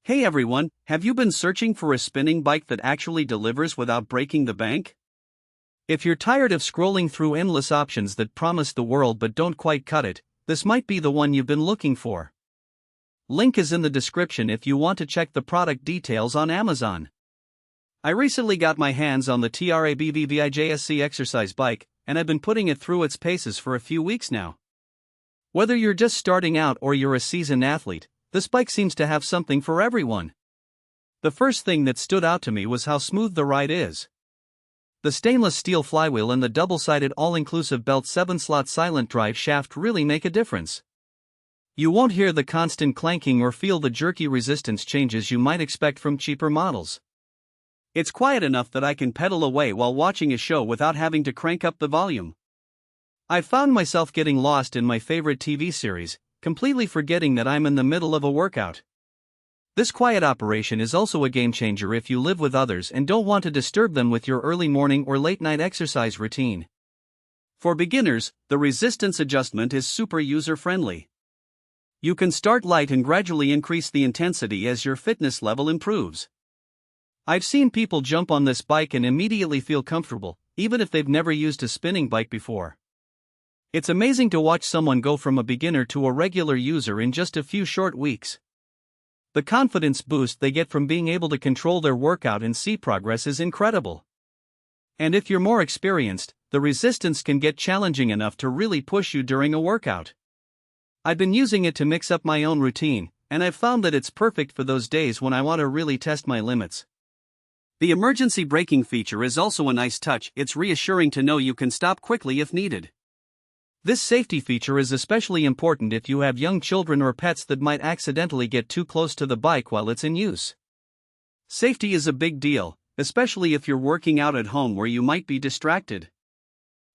Hey everyone, have you been searching for a spinning bike that actually delivers without breaking the bank? If you're tired of scrolling through endless options that promise the world but don't quite cut it, this might be the one you've been looking for. Link is in the description if you want to check the product details on Amazon. I recently got my hands on the TRABVVIJSC exercise bike, and I've been putting it through its paces for a few weeks now. Whether you're just starting out or you're a seasoned athlete, this bike seems to have something for everyone. The first thing that stood out to me was how smooth the ride is. The stainless steel flywheel and the double-sided all-inclusive belt 7-slot silent drive shaft really make a difference. You won't hear the constant clanking or feel the jerky resistance changes you might expect from cheaper models. It's quiet enough that I can pedal away while watching a show without having to crank up the volume. I found myself getting lost in my favorite TV series, completely forgetting that I'm in the middle of a workout. This quiet operation is also a game changer if you live with others and don't want to disturb them with your early morning or late night exercise routine. For beginners, the resistance adjustment is super user-friendly. You can start light and gradually increase the intensity as your fitness level improves. I've seen people jump on this bike and immediately feel comfortable, even if they've never used a spinning bike before. It's amazing to watch someone go from a beginner to a regular user in just a few short weeks. The confidence boost they get from being able to control their workout and see progress is incredible. And if you're more experienced, the resistance can get challenging enough to really push you during a workout. I've been using it to mix up my own routine, and I've found that it's perfect for those days when I want to really test my limits. The emergency braking feature is also a nice touch. It's reassuring to know you can stop quickly if needed. This safety feature is especially important if you have young children or pets that might accidentally get too close to the bike while it's in use. Safety is a big deal, especially if you're working out at home where you might be distracted.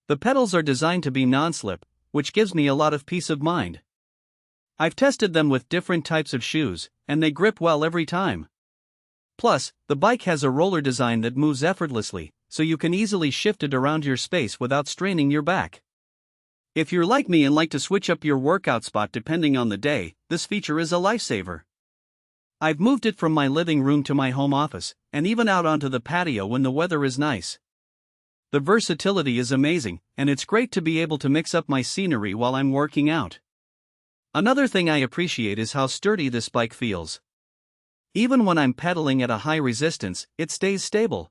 The pedals are designed to be non-slip, which gives me a lot of peace of mind. I've tested them with different types of shoes, and they grip well every time. Plus, the bike has a roller design that moves effortlessly, so you can easily shift it around your space without straining your back. If you're like me and like to switch up your workout spot depending on the day, this feature is a lifesaver. I've moved it from my living room to my home office, and even out onto the patio when the weather is nice. The versatility is amazing, and it's great to be able to mix up my scenery while I'm working out. Another thing I appreciate is how sturdy this bike feels. Even when I'm pedaling at a high resistance, it stays stable.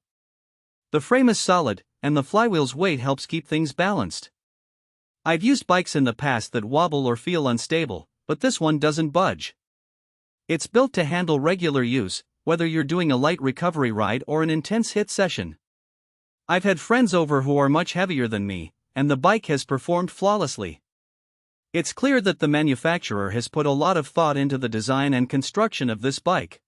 The frame is solid, and the flywheel's weight helps keep things balanced. I've used bikes in the past that wobble or feel unstable, but this one doesn't budge. It's built to handle regular use, whether you're doing a light recovery ride or an intense HIIT session. I've had friends over who are much heavier than me, and the bike has performed flawlessly. It's clear that the manufacturer has put a lot of thought into the design and construction of this bike.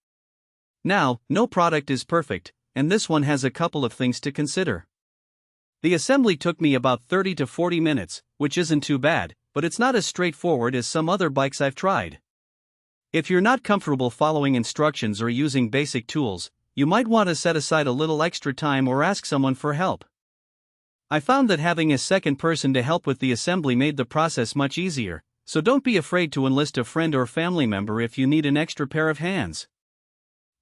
Now, no product is perfect, and this one has a couple of things to consider. The assembly took me about 30 to 40 minutes, which isn't too bad, but it's not as straightforward as some other bikes I've tried. If you're not comfortable following instructions or using basic tools, you might want to set aside a little extra time or ask someone for help. I found that having a second person to help with the assembly made the process much easier, so don't be afraid to enlist a friend or family member if you need an extra pair of hands.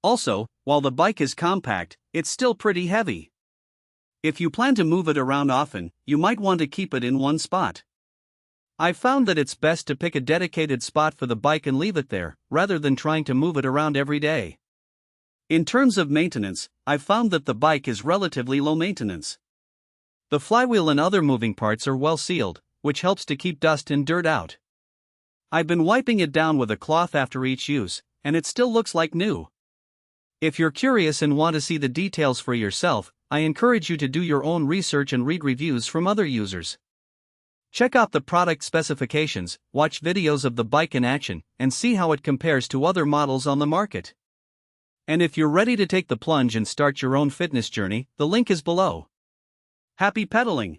Also, while the bike is compact, it's still pretty heavy. If you plan to move it around often, you might want to keep it in one spot. I've found that it's best to pick a dedicated spot for the bike and leave it there, rather than trying to move it around every day. In terms of maintenance, I've found that the bike is relatively low maintenance. The flywheel and other moving parts are well sealed, which helps to keep dust and dirt out. I've been wiping it down with a cloth after each use, and it still looks like new. If you're curious and want to see the details for yourself, I encourage you to do your own research and read reviews from other users. Check out the product specifications, watch videos of the bike in action, and see how it compares to other models on the market. And if you're ready to take the plunge and start your own fitness journey, the link is below. Happy pedaling!